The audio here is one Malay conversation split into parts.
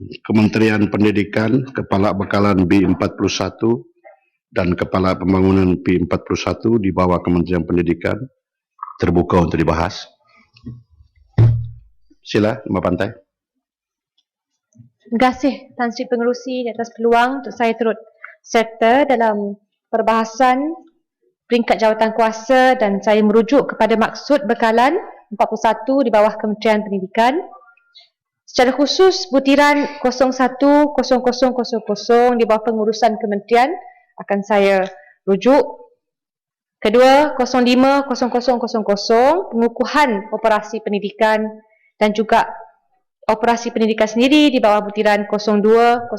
Kementerian Pendidikan, Kepala Bekalan B41 dan Kepala Pembangunan P41 di bawah Kementerian Pendidikan terbuka untuk dibahas. Sila, Mbak Pantai. Terima kasih Tan Sri Pengerusi atas peluang untuk saya turut serta dalam perbahasan peringkat jawatan kuasa, dan saya merujuk kepada maksud bekalan 41 di bawah Kementerian Pendidikan. Secara khusus butiran 010000 di bawah pengurusan kementerian akan saya rujuk. Kedua, 050000 pengukuhan operasi pendidikan dan juga operasi pendidikan sendiri di bawah butiran 020000.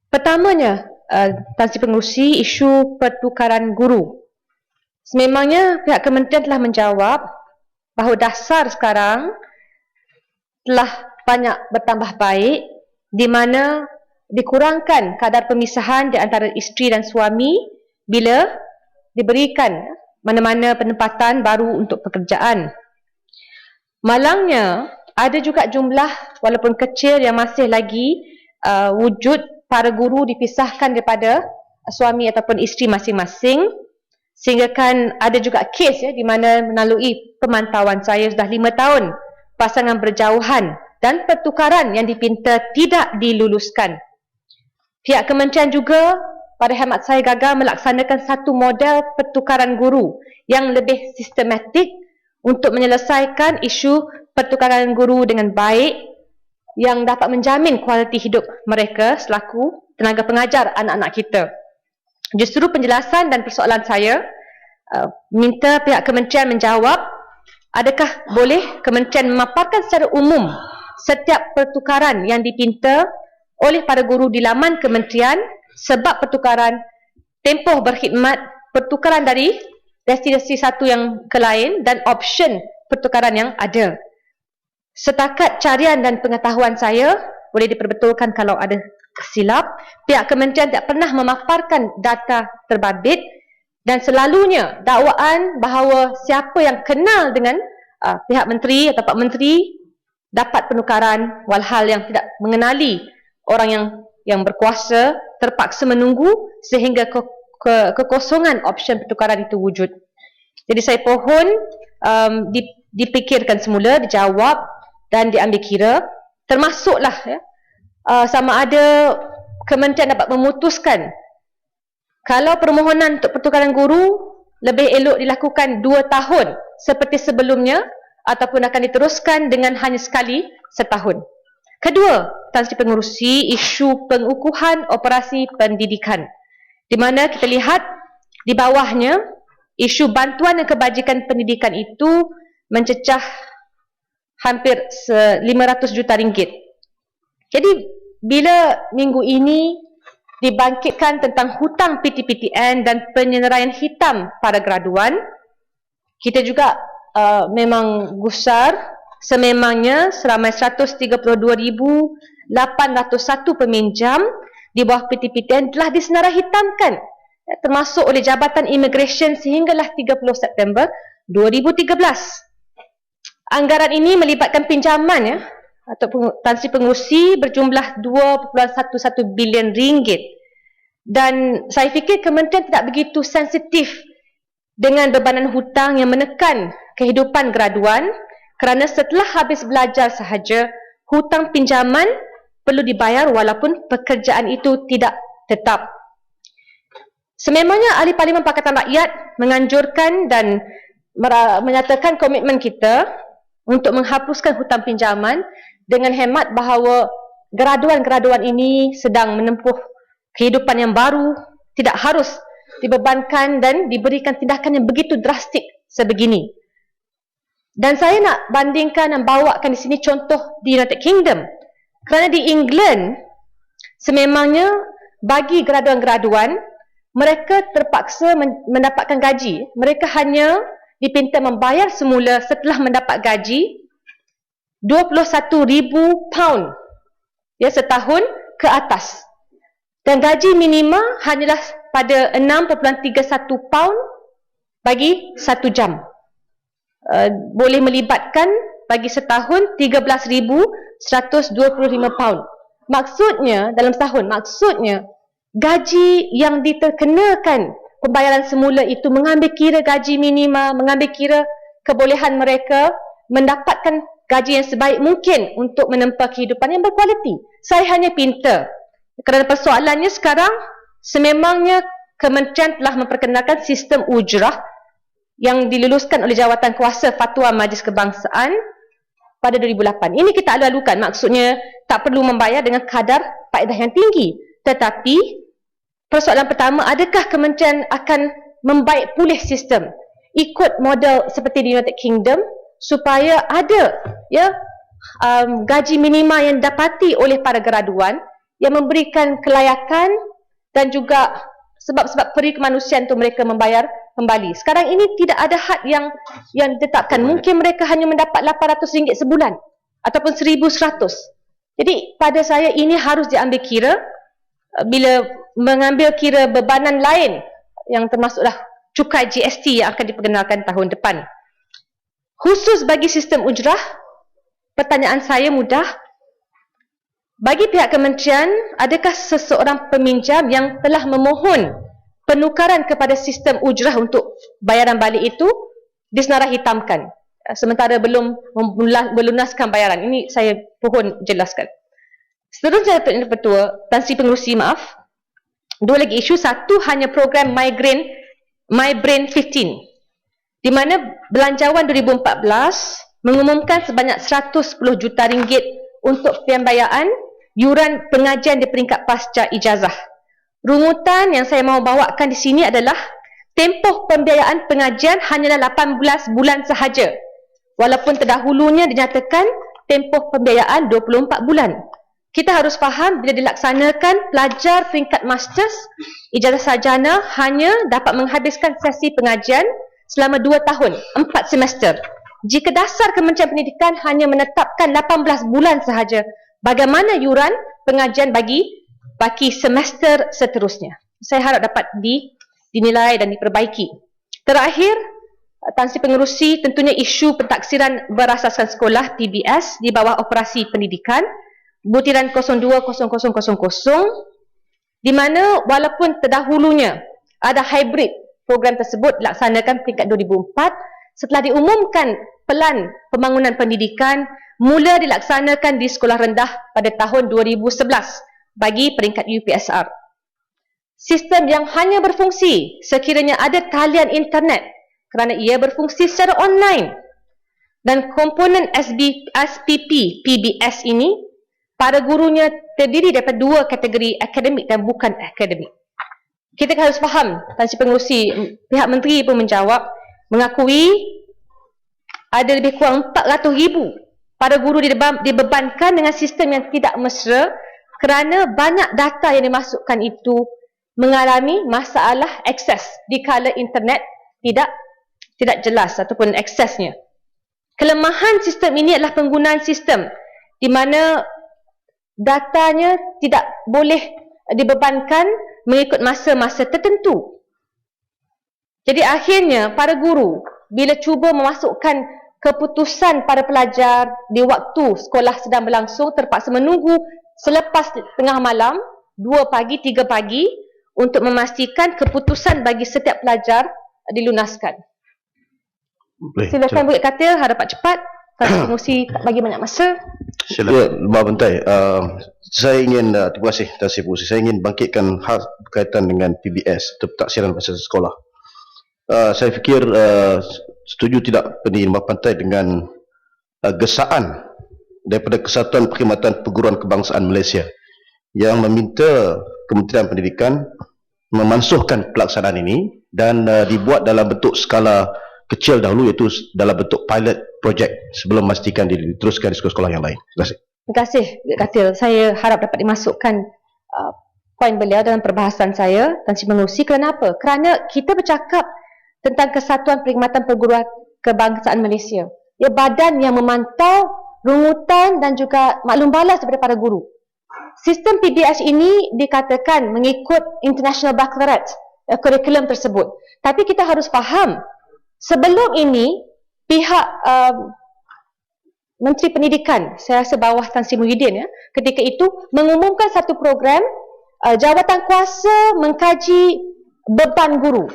Pertamanya, Tan Sri Pengerusi, isu pertukaran guru. Sememangnya pihak kementerian telah menjawab bahawa dasar sekarang telah banyak bertambah baik, di mana dikurangkan kadar pemisahan di antara isteri dan suami bila diberikan mana-mana penempatan baru untuk pekerjaan. Malangnya, ada juga jumlah walaupun kecil yang masih lagi wujud para guru dipisahkan daripada suami ataupun isteri masing-masing, sehingga kan ada juga kes di mana melalui pemantauan saya sudah 5 tahun pasangan berjauhan dan pertukaran yang dipinta tidak diluluskan. Pihak kementerian juga pada hemat saya gagal melaksanakan satu model pertukaran guru yang lebih sistematik untuk menyelesaikan isu pertukaran guru dengan baik yang dapat menjamin kualiti hidup mereka selaku tenaga pengajar anak-anak kita. Justru penjelasan dan persoalan saya minta pihak kementerian menjawab, adakah boleh kementerian memaparkan secara umum setiap pertukaran yang dipinta oleh para guru di laman kementerian, sebab pertukaran, tempoh berkhidmat, pertukaran dari destinasi satu yang ke lain dan option pertukaran yang ada. Setakat carian dan pengetahuan saya, boleh diperbetulkan kalau ada silap, pihak kementerian tak pernah memaparkan data terbabit dan selalunya dakwaan bahawa siapa yang kenal dengan pihak menteri atau Pak Menteri dapat penukaran, walhal yang tidak mengenali orang yang berkuasa terpaksa menunggu sehingga kekosongan option pertukaran itu wujud. Jadi saya pohon dipikirkan semula, dijawab dan diambil kira, termasuklah sama ada kementerian dapat memutuskan kalau permohonan untuk pertukaran guru lebih elok dilakukan 2 tahun seperti sebelumnya ataupun akan diteruskan dengan hanya sekali setahun. Kedua, Tan Sri Pengerusi, isu pengukuhan operasi pendidikan, di mana kita lihat di bawahnya isu bantuan dan kebajikan pendidikan itu mencecah hampir 500 juta ringgit. Jadi bila minggu ini dibangkitkan tentang hutang PTPTN dan penyeneraian hitam para graduan, kita juga memang gusar. Sememangnya seramai 132,801 peminjam di bawah PTPTN telah disenarai hitamkan, termasuk oleh Jabatan Immigration sehinggalah 30 September 2013. Anggaran ini melibatkan pinjaman atau Tan Sri Pengerusi berjumlah 2.11 bilion ringgit. Dan saya fikir kementerian tidak begitu sensitif dengan bebanan hutang yang menekan kehidupan graduan, kerana setelah habis belajar sahaja, hutang pinjaman perlu dibayar walaupun pekerjaan itu tidak tetap. Sememangnya Ahli Parlimen Pakatan Rakyat menganjurkan dan menyatakan komitmen kita untuk menghapuskan hutang pinjaman dengan hemat bahawa graduan-graduan ini sedang menempuh kehidupan yang baru, tidak harus dibebankan dan diberikan tindakan yang begitu drastik sebegini. Dan saya nak bandingkan dan bawakan di sini contoh di United Kingdom. Kerana di England, sememangnya bagi graduan-graduan, mereka terpaksa mendapatkan gaji. Mereka hanya dipinta membayar semula setelah mendapat gaji £21,000 setahun ke atas. Dan gaji minima hanyalah pada £6.31 bagi 1 jam. Boleh melibatkan bagi setahun 13,000 £125. Maksudnya, dalam setahun, maksudnya gaji yang diterkenakan pembayaran semula itu mengambil kira gaji minima, mengambil kira kebolehan mereka mendapatkan gaji yang sebaik mungkin untuk menempa kehidupan yang berkualiti. Saya hanya pinta. Kerana persoalannya sekarang, sememangnya Kementerian telah memperkenalkan sistem ujrah yang diluluskan oleh Jawatan Kuasa Fatwa Majlis Kebangsaan pada 2008. Ini kita lalukan, maksudnya tak perlu membayar dengan kadar faedah yang tinggi. Tetapi, persoalan pertama, adakah kementerian akan membaik pulih sistem ikut model seperti di United Kingdom supaya ada gaji minima yang didapati oleh para graduan yang memberikan kelayakan dan juga sebab-sebab peri kemanusiaan untuk mereka membayar kembali. Sekarang ini tidak ada had yang ditetapkan. Mungkin mereka hanya mendapat RM800 sebulan ataupun RM1,100. Jadi pada saya ini harus diambil kira bila mengambil kira bebanan lain yang termasuklah cukai GST yang akan diperkenalkan tahun depan. Khusus bagi sistem ujrah, pertanyaan saya mudah. Bagi pihak kementerian, adakah seseorang peminjam yang telah memohon penukaran kepada sistem ujrah untuk bayaran balik itu disenarah hitamkan sementara belum melunaskan bayaran? Ini saya mohon jelaskan. Seterusnya, Tuan Ketua, Tan Sri Pengerusi, maaf. Dua lagi isu. Satu, hanya program My Brain 15 di mana Belanjawan 2014 mengumumkan sebanyak RM110 juta untuk pembiayaan yuran pengajian di peringkat pasca ijazah. Rungutan yang saya mahu bawakan di sini adalah tempoh pembiayaan pengajian hanyalah 18 bulan sahaja, walaupun terdahulunya dinyatakan tempoh pembiayaan 24 bulan. Kita harus faham bila dilaksanakan, pelajar peringkat masters ijazah sarjana hanya dapat menghabiskan sesi pengajian selama 2 tahun, 4 semester. Jika dasar Kementerian Pendidikan hanya menetapkan 18 bulan sahaja, bagaimana yuran pengajian bagi semester seterusnya? Saya harap dapat dinilai dan diperbaiki. Terakhir, Tan Sri Pengerusi, tentunya isu pentaksiran berasaskan sekolah PBS di bawah operasi pendidikan butiran 020000 di mana walaupun terdahulunya ada hybrid program tersebut dilaksanakan peringkat 2004, setelah diumumkan pelan pembangunan pendidikan mula dilaksanakan di sekolah rendah pada tahun 2011 bagi peringkat UPSR. Sistem yang hanya berfungsi sekiranya ada talian internet kerana ia berfungsi secara online. Dan komponen SPP PBS ini, para gurunya terdiri daripada 2 kategori, akademik dan bukan akademik. Kita harus faham, Tan Sri Pengerusi, pihak menteri pun menjawab, mengakui ada lebih kurang 400,000 para guru dibebankan dengan sistem yang tidak mesra kerana banyak data yang dimasukkan itu mengalami masalah akses dikala internet tidak jelas ataupun aksesnya. Kelemahan sistem ini adalah penggunaan sistem di mana datanya tidak boleh dibebankan mengikut masa-masa tertentu. Jadi akhirnya para guru bila cuba memasukkan keputusan para pelajar di waktu sekolah sedang berlangsung terpaksa menunggu selepas tengah malam 2 pagi, 3 pagi untuk memastikan keputusan bagi setiap pelajar dilunaskan. Silakan Bu kata, harap cepat. Pengerusi tak bagi banyak masa. Silakan. Ya, Bentai. Saya ingin, terima kasih Tan Sri Pengerusi. Saya ingin bangkitkan hal berkaitan dengan PBS, pentaksiran bahasa sekolah. Saya fikir setuju tidak Pendiri Lembah Pantai dengan gesaan daripada Kesatuan Perkhidmatan Perguruan Kebangsaan Malaysia yang meminta Kementerian Pendidikan memansuhkan pelaksanaan ini dan dibuat dalam bentuk skala kecil dahulu, iaitu dalam bentuk pilot project sebelum memastikan diteruskan di sekolah-sekolah yang lain. Terima kasih. Terima kasih, Katil. Saya harap dapat dimasukkan poin beliau dalam perbahasan saya, Tan Sri Pengerusi. Kerana apa? Kerana kita bercakap tentang Kesatuan Perkhidmatan Perguruan Kebangsaan Malaysia. Ia badan yang memantau rungutan dan juga maklum balas daripada para guru. Sistem PBS ini dikatakan mengikut International Baccalaureate kurikulum tersebut. Tapi kita harus faham, sebelum ini pihak Menteri Pendidikan, saya rasa bawah Tan Sri Muhyiddin, ketika itu mengumumkan satu program jawatan kuasa mengkaji beban guru.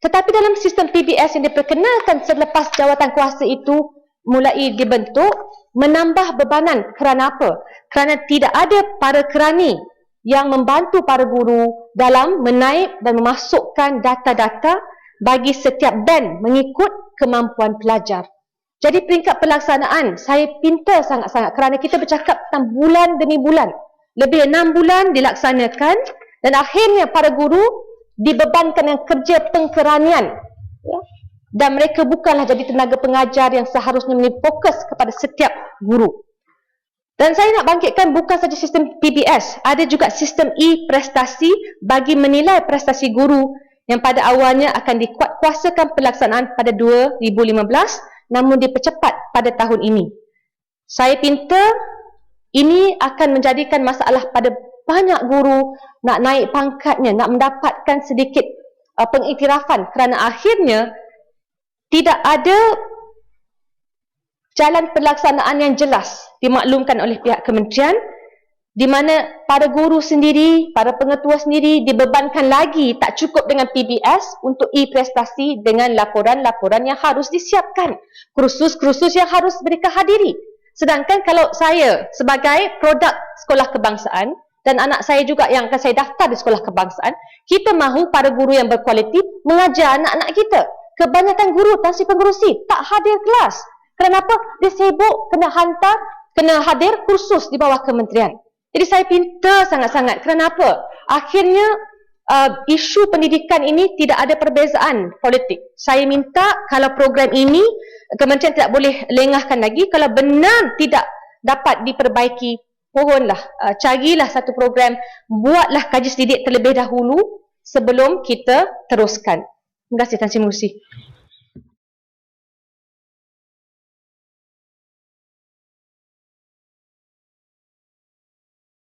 Tetapi dalam sistem PBS yang diperkenalkan selepas jawatan kuasa itu mulai dibentuk, menambah bebanan. Kerana apa? Kerana tidak ada para kerani yang membantu para guru dalam menaip dan memasukkan data-data bagi setiap band mengikut kemampuan pelajar. Jadi peringkat pelaksanaan, saya pinta sangat-sangat kerana kita bercakap tentang bulan demi bulan. Lebih 6 bulan dilaksanakan dan akhirnya para guru dibebankan dengan kerja pengkeranian. Ya. Dan mereka bukanlah jadi tenaga pengajar yang seharusnya menjadi fokus kepada setiap guru. Dan saya nak bangkitkan bukan saja sistem PBS, ada juga sistem e-prestasi bagi menilai prestasi guru yang pada awalnya akan dikuatkuasakan pelaksanaan pada 2015 namun dipercepat pada tahun ini. Saya pinta ini akan menjadikan masalah pada banyak guru nak naik pangkatnya, nak mendapatkan sedikit pengiktirafan kerana akhirnya tidak ada jalan pelaksanaan yang jelas dimaklumkan oleh pihak kementerian di mana para guru sendiri, para pengetua sendiri dibebankan lagi tak cukup dengan PBS untuk e-prestasi dengan laporan-laporan yang harus disiapkan, kursus-kursus yang harus mereka hadiri. Sedangkan kalau saya sebagai produk sekolah kebangsaan dan anak saya juga yang akan saya daftar di sekolah kebangsaan, kita mahu para guru yang berkualiti mengajar anak-anak kita. Kebanyakan guru Tan Sri Pengerusi tak hadir kelas. Kenapa? Dia sibuk kena hantar, kena hadir kursus di bawah kementerian. Jadi saya pinta sangat-sangat. Kenapa? Akhirnya isu pendidikan ini tidak ada perbezaan politik. Saya minta kalau program ini kementerian tidak boleh lengahkan lagi. Kalau benar tidak dapat diperbaiki, mohonlah carilah satu program, buatlah kaji selidik terlebih dahulu sebelum kita teruskan. Terima kasih Tan Sri Musi.